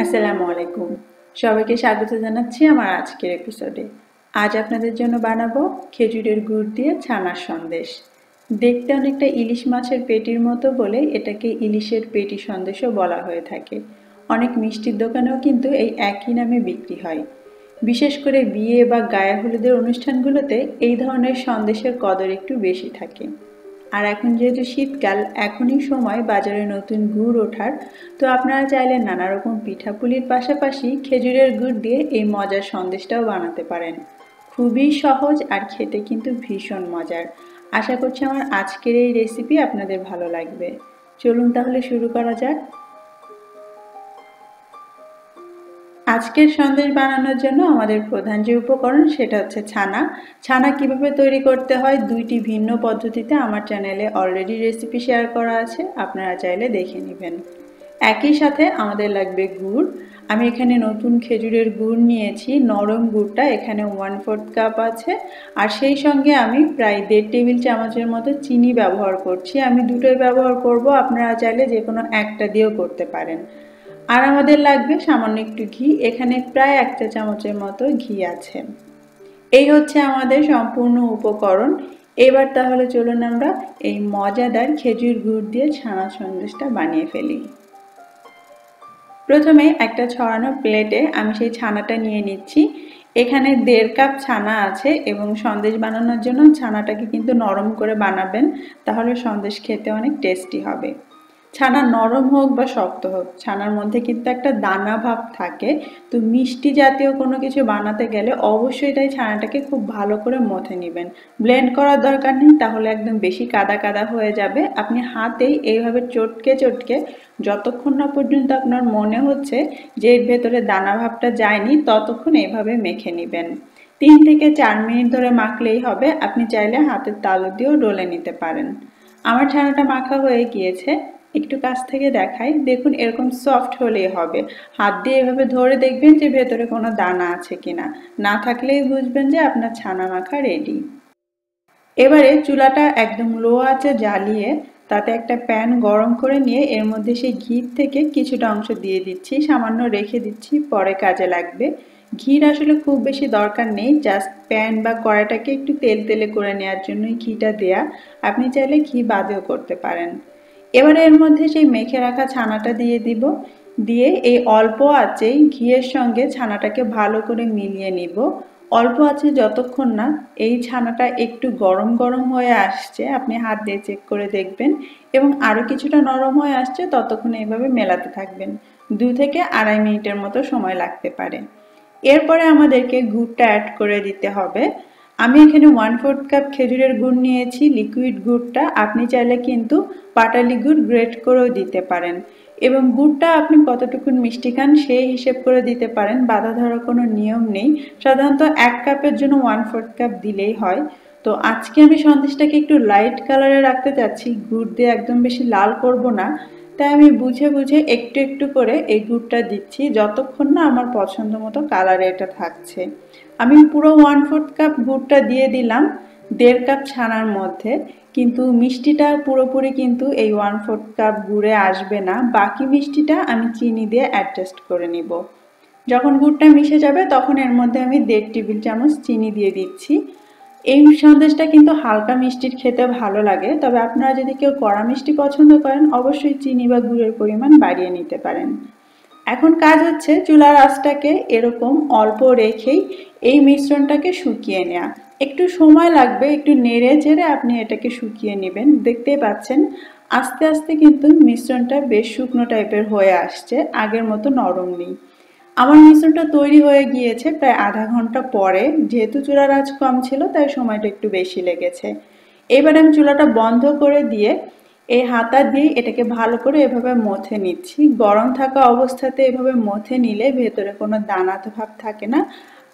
আসসালামু আলাইকুম। সবাইকে স্বাগত জানাচ্ছি আমার আজকের এপিসোডে। আজ আপনাদের জন্য বানাবো খেজুরের গুড় দিয়ে ছানার সন্দেশ। দেখতে অনেকটা ইলিশ মাছের পেটির মতো বলে এটাকে ইলিশের পেটি সন্দেশও বলা হয়ে থাকে। অনেক মিষ্টির দোকানেও কিন্তু এই একই নামে বিক্রি হয়। বিশেষ করে বিয়ে বা গায়ে হলুদের অনুষ্ঠানগুলোতে এই ধরনের সন্দেশের কদর একটু বেশি থাকে। আর এখন যেহেতু শীতকাল, এখনই সময় বাজারে নতুন গুড় ওঠার। তো আপনারা চাইলে নানা রকম পিঠাপুলির পাশাপাশি খেজুরের গুড় দিয়ে এই মজার সন্দেশটাও বানাতে পারেন। খুবই সহজ আর খেতে কিন্তু ভীষণ মজার। আশা করছি আমার আজকের এই রেসিপি আপনাদের ভালো লাগবে। চলুন তাহলে শুরু করা যাক। আজকের সন্দেশ বানানোর জন্য আমাদের প্রধান যে উপকরণ সেটা হচ্ছে ছানা। ছানা কিভাবে তৈরি করতে হয় দুইটি ভিন্ন পদ্ধতিতে আমার চ্যানেলে অলরেডি রেসিপি শেয়ার করা আছে, আপনারা চাইলে দেখে নেবেন। একই সাথে আমাদের লাগবে গুড়। আমি এখানে নতুন খেজুরের গুড় নিয়েছি, নরম গুড়টা এখানে 1/4 কাপ আছে। আর সেই সঙ্গে আমি প্রায় 1.5 টেবিল চামচের মতো চিনি ব্যবহার করছি। আমি দুটোই ব্যবহার করব, আপনারা চাইলে যে কোনো একটা দিয়েও করতে পারেন। আর আমাদের লাগবে সামান্য একটু ঘি, এখানে প্রায় 1 চা চামচের মতো ঘি আছে। এই হচ্ছে আমাদের সম্পূর্ণ উপকরণ। এবার তাহলে চলুন আমরা এই মজাদার খেজুর গুড় দিয়ে ছানা সন্দেশটা বানিয়ে ফেলি। প্রথমে একটা ছড়ানো প্লেটে আমি সেই ছানাটা নিয়ে নিচ্ছি। এখানে 1.5 কাপ ছানা আছে এবং সন্দেশ বানানোর জন্য ছানাটাকে কিন্তু নরম করে বানাবেন, তাহলে সন্দেশ খেতে অনেক টেস্টি হবে। ছানা নরম হোক বা শক্ত হোক, ছানার মধ্যে কিন্তু একটা দানা ভাব থাকে। তো মিষ্টি জাতীয় কোনো কিছু বানাতে গেলে অবশ্যই তাই ছানাটাকে খুব ভালো করে মথে নেবেন। ব্লেন্ড করার দরকার নেই, তাহলে একদম বেশি কাদা কাদা হয়ে যাবে। আপনি হাতেই এইভাবে চটকে চটকে যতক্ষণ না পর্যন্ত আপনার মনে হচ্ছে যে এর ভেতরে দানা ভাবটা যায়নি, ততক্ষণ এইভাবে মেখে নেবেন। 3 থেকে 4 মিনিট ধরে মাখলেই হবে। আপনি চাইলে হাতের তালু দিয়েও ডলে নিতে পারেন। আমার ছানাটা মাখা হয়ে গিয়েছে, একটু কাছ থেকে দেখাই। দেখুন এরকম সফট হলেই হবে। হাত দিয়ে এভাবে ধরে দেখবেন যে ভেতরে কোনো দানা আছে কিনা। না থাকলেই বুঝবেন যে আপনার ছানা মাখা রেডি। এবারে চুলাটা একদম লো আঁচে জ্বালিয়ে তাতে একটা প্যান গরম করে নিয়ে এর মধ্যে সেই ঘি থেকে কিছুটা অংশ দিয়ে দিচ্ছি, সামান্য রেখে দিচ্ছি, পরে কাজে লাগবে। ঘির আসলে খুব বেশি দরকার নেই, জাস্ট প্যান বা কড়াইটাকে একটু তেল তেলে করে নেওয়ার জন্যই ঘিটা দেয়া। আপনি চাইলে ঘি বাদেও করতে পারেন। এবারে এর মধ্যে সেই মেখে রাখা ছানাটা দিয়ে দিব। দিয়ে এই অল্প আঁচেই ঘিয়ের সঙ্গে ছানাটাকে ভালো করে মিলিয়ে নিব। অল্প আঁচে যতক্ষণ না এই ছানাটা একটু গরম গরম হয়ে আসছে, আপনি হাত দিয়ে চেক করে দেখবেন, এবং আরও কিছুটা নরম হয়ে আসছে, ততক্ষণ এইভাবে মেলাতে থাকবেন। 2 থেকে 2.5 মিনিটের মতো সময় লাগতে পারে। এরপরে আমাদেরকে গুড়টা অ্যাড করে দিতে হবে। আমি এখানে 1/4 কাপ খেজুরের গুড় নিয়েছি, লিকুইড গুড়টা। আপনি চাইলে কিন্তু পাটালি গুড় গ্রেট করেও দিতে পারেন, এবং গুড়টা আপনি কতটুকু মিষ্টি খান সেই হিসেব করে দিতে পারেন, বাধা ধরার কোনো নিয়ম নেই। সাধারণত 1 কাপের জন্য 1/4 কাপ দিলেই হয়। তো আজকে আমি সন্দেশটাকে একটু লাইট কালারে রাখতে চাচ্ছি, গুড় দিয়ে একদম বেশি লাল করব না। তাই আমি বুঝে বুঝে একটু একটু করে এই গুড়টা দিচ্ছি, যতক্ষণ না আমার পছন্দ মতো কালারে এটা থাকছে। আমি পুরো 1/4 কাপ গুড়টা দিয়ে দিলাম 1.5 কাপ ছানার মধ্যে, কিন্তু মিষ্টিটা পুরোপুরি কিন্তু এই 1/4 কাপ গুড়ে আসবে না। বাকি মিষ্টিটা আমি চিনি দিয়ে অ্যাডজাস্ট করে নিব। যখন গুড়টা মিশে যাবে তখন এর মধ্যে আমি 1.5 টেবিল চামচ চিনি দিয়ে দিচ্ছি। এই সন্দেশটা কিন্তু হালকা মিষ্টির খেতে ভালো লাগে, তবে আপনারা যদি কেউ কড়া মিষ্টি পছন্দ করেন অবশ্যই চিনি বা গুড়ের পরিমাণ বাড়িয়ে নিতে পারেন। এখন কাজ হচ্ছে চুলার আঁচটাকে এরকম অল্প রেখেই এই মিশ্রণটাকে শুকিয়ে নেওয়া। একটু সময় লাগবে, একটু নেড়ে চেড়ে আপনি এটাকে শুকিয়ে নেবেন। দেখতেই পাচ্ছেন আস্তে আস্তে কিন্তু মিশ্রণটা বেশ শুকনো টাইপের হয়ে আসছে, আগের মতো নরম নেই। আমার মিশ্রণটা তৈরি হয়ে গিয়েছে প্রায় আধা ঘন্টা পরে। যেহেতু চুলার আঁচ কম ছিল তাই সময়টা একটু বেশি লেগেছে। এবার আমি চুলাটা বন্ধ করে দিয়ে এই হাতা দিয়ে এটাকে ভালো করে এভাবে মথে নিচ্ছি। গরম থাকা অবস্থাতে এভাবে মথে নিলে ভেতরে কোনো দানা ভাব থাকে না,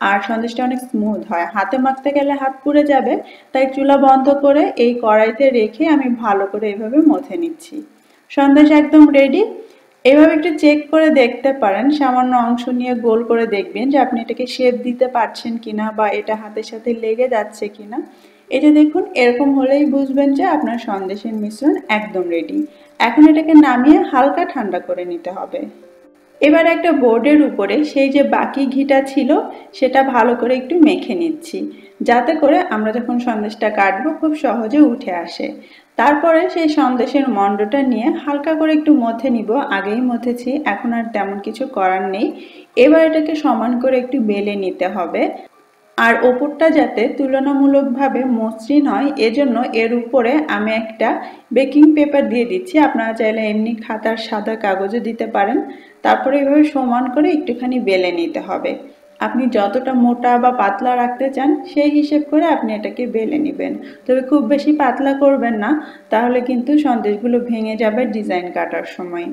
আর সন্দেশটা অনেক স্মুথ হয়। হাতে মাখতে গেলে হাত পুড়ে যাবে, তাই চুলা বন্ধ করে এই কড়াইতে রেখে আমি ভালো করে এভাবে মথে নিচ্ছি। সন্দেশ একদম রেডি। এভাবে একটু চেক করে দেখতে পারেন, সামান্য অংশ নিয়ে গোল করে দেখবেন যে আপনি এটাকে শেপ দিতে পারছেন কিনা বা এটা হাতের সাথে লেগে যাচ্ছে কিনা। এটা দেখুন এরকম হলেই বুঝবেন যে আপনার সন্দেশের মিশ্রণ একদম রেডি। এখন এটাকে নামিয়ে হালকা ঠান্ডা করে নিতে হবে। এবার একটা বোর্ডের উপরে সেই যে বাকি ঘিটা ছিল সেটা ভালো করে একটু মেখে নিচ্ছি, যাতে করে আমরা যখন সন্দেশটা কাটবো খুব সহজে উঠে আসে। তারপরে সেই সন্দেশের মণ্ডটা নিয়ে হালকা করে একটু মথে নিব। আগেই মথেছি, এখন আর তেমন কিছু করার নেই। এবার এটাকে সমান করে একটু বেলে নিতে হবে। আর ওপরটা যাতে তুলনামূলকভাবে মসৃণ হয় এজন্য এর উপরে আমি একটা বেকিং পেপার দিয়ে দিচ্ছি। আপনারা চাইলে এমনি খাতার সাদা কাগজও দিতে পারেন। তারপরে এভাবে সমান করে একটুখানি বেলে নিতে হবে। আপনি যতটা মোটা বা পাতলা রাখতে চান সেই হিসেব করে আপনি এটাকে বেলে নেবেন। তবে খুব বেশি পাতলা করবেন না, তাহলে কিন্তু সন্দেশগুলো ভেঙে যাবে ডিজাইন কাটার সময়।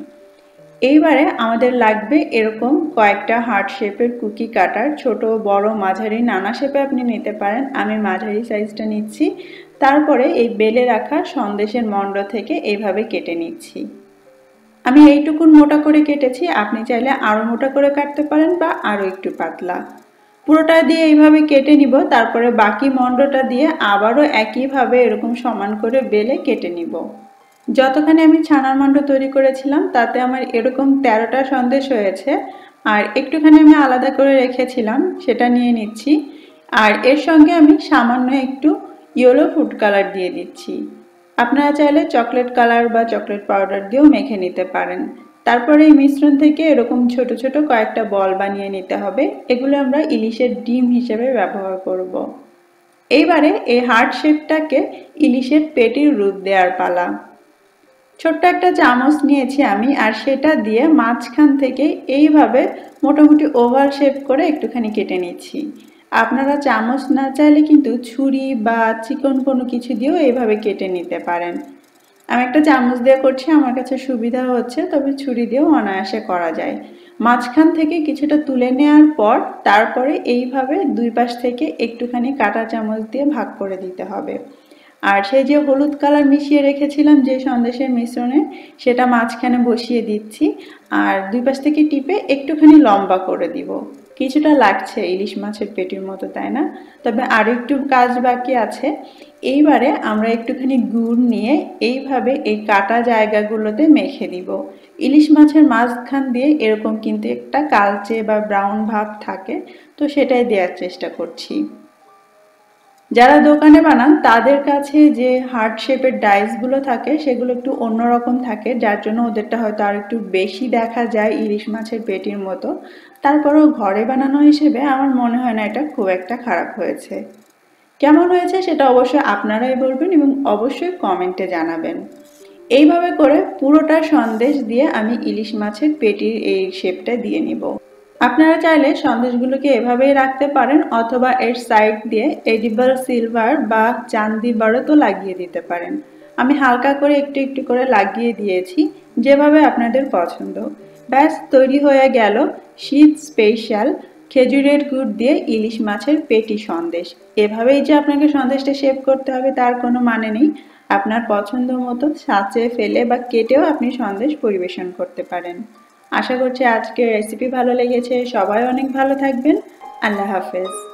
এইবারে আমাদের লাগবে এরকম কয়েকটা হার্ট শেপের কুকি কাটার, ছোট বড় মাঝারি নানা শেপে আপনি নিতে পারেন। আমি মাঝারি সাইজটা নিচ্ছি। তারপরে এই বেলে রাখা সন্দেশের মণ্ড থেকে এইভাবে কেটে নিচ্ছি। আমি এইটুকুন মোটা করে কেটেছি, আপনি চাইলে আরও মোটা করে কাটতে পারেন বা আরও একটু পাতলা। পুরোটা দিয়ে এইভাবে কেটে নিব। তারপরে বাকি মণ্ডটা দিয়ে আবারও একইভাবে এরকম সমান করে বেলে কেটে নিব। যতখানি আমি ছানার মণ্ড তৈরি করেছিলাম তাতে আমার এরকম 13টা সন্দেশ হয়েছে। আর একটুখানি আমি আলাদা করে রেখেছিলাম, সেটা নিয়ে নিচ্ছি। আর এর সঙ্গে আমি সামান্য একটু ইয়েলো ফুড কালার দিয়ে দিচ্ছি। আপনারা চাইলে চকলেট কালার বা চকলেট পাউডার দিয়েও মেখে নিতে পারেন। তারপরে এই মিশ্রণ থেকে এরকম ছোট ছোট কয়েকটা বল বানিয়ে নিতে হবে। এগুলো আমরা ইলিশের ডিম হিসেবে ব্যবহার করব। এইবারে এই হার্ট শেপটাকে ইলিশের পেটির রূপ দেওয়ার পালা। ছোট্ট একটা চামচ নিয়েছি আমি, আর সেটা দিয়ে মাঝখান থেকে এইভাবে মোটামুটি ওভাল শেপ করে একটুখানি কেটে নিচ্ছি। আপনারা চামচ না চাইলে কিন্তু ছুরি বা চিকন কোনো কিছু দিয়েও এইভাবে কেটে নিতে পারেন। আমি একটা চামচ দিয়ে করছি, আমার কাছে সুবিধা হচ্ছে, তবে ছুরি দিয়েও অনায়াসে করা যায়। মাঝখান থেকে কিছুটা তুলে নেওয়ার পর তারপরে এইভাবে দুই পাশ থেকে একটুখানি কাঁটা চামচ দিয়ে ভাগ করে দিতে হবে। আর সেই যে হলুদ কালার মিশিয়ে রেখেছিলাম যে সন্দেশের মিশ্রণে, সেটা মাঝখানে বসিয়ে দিচ্ছি। আর দুই পাশ থেকে টিপে একটুখানি লম্বা করে দিব। কিছুটা লাগছে ইলিশ মাছের পেটির মতো, তাই না? তবে আর একটু কাজ বাকি আছে। এইবারে আমরা একটুখানি গুড় নিয়ে এইভাবে এই কাটা জায়গাগুলোতে মেখে দিব। ইলিশ মাছের মাঝখান দিয়ে এরকম কিন্তু একটা কালচে বা ব্রাউন ভাব থাকে, তো সেটাই দেওয়ার চেষ্টা করছি। যারা দোকানে বানান তাদের কাছে যে হার্ট শেপের ডাইসগুলো থাকে সেগুলো একটু অন্যরকম থাকে, যার জন্য ওদেরটা হয়তো আর একটু বেশি দেখা যায় ইলিশ মাছের পেটির মতো। তারপরেও ঘরে বানানো হিসেবে আমার মনে হয় না এটা খুব একটা খারাপ হয়েছে। কেমন হয়েছে সেটা অবশ্যই আপনারাই বলবেন এবং অবশ্যই কমেন্টে জানাবেন। এইভাবে করে পুরোটা সন্দেশ দিয়ে আমি ইলিশ মাছের পেটির এই শেপটা দিয়ে নিব। আপনারা চাইলে সন্দেশগুলোকে এভাবেই রাখতে পারেন, অথবা এর সাইড দিয়ে এডিবল সিলভার বা চান্দি বারও তো লাগিয়ে দিতে পারেন। আমি হালকা করে একটু একটু করে লাগিয়ে দিয়েছি, যেভাবে আপনাদের পছন্দ। ব্যাস তৈরি হয়ে গেল শীত স্পেশাল খেজুরের গুড় দিয়ে ইলিশ মাছের পেটি সন্দেশ। এভাবেই যে আপনাকে সন্দেশটা শেপ করতে হবে তার কোনো মানে নেই। আপনার পছন্দ মতো ছাঁচে ফেলে বা কেটেও আপনি সন্দেশ পরিবেশন করতে পারেন। আশা করছি আজকের রেসিপি ভালো লেগেছে। সবাই অনেক ভালো থাকবেন। আল্লাহ হাফেজ।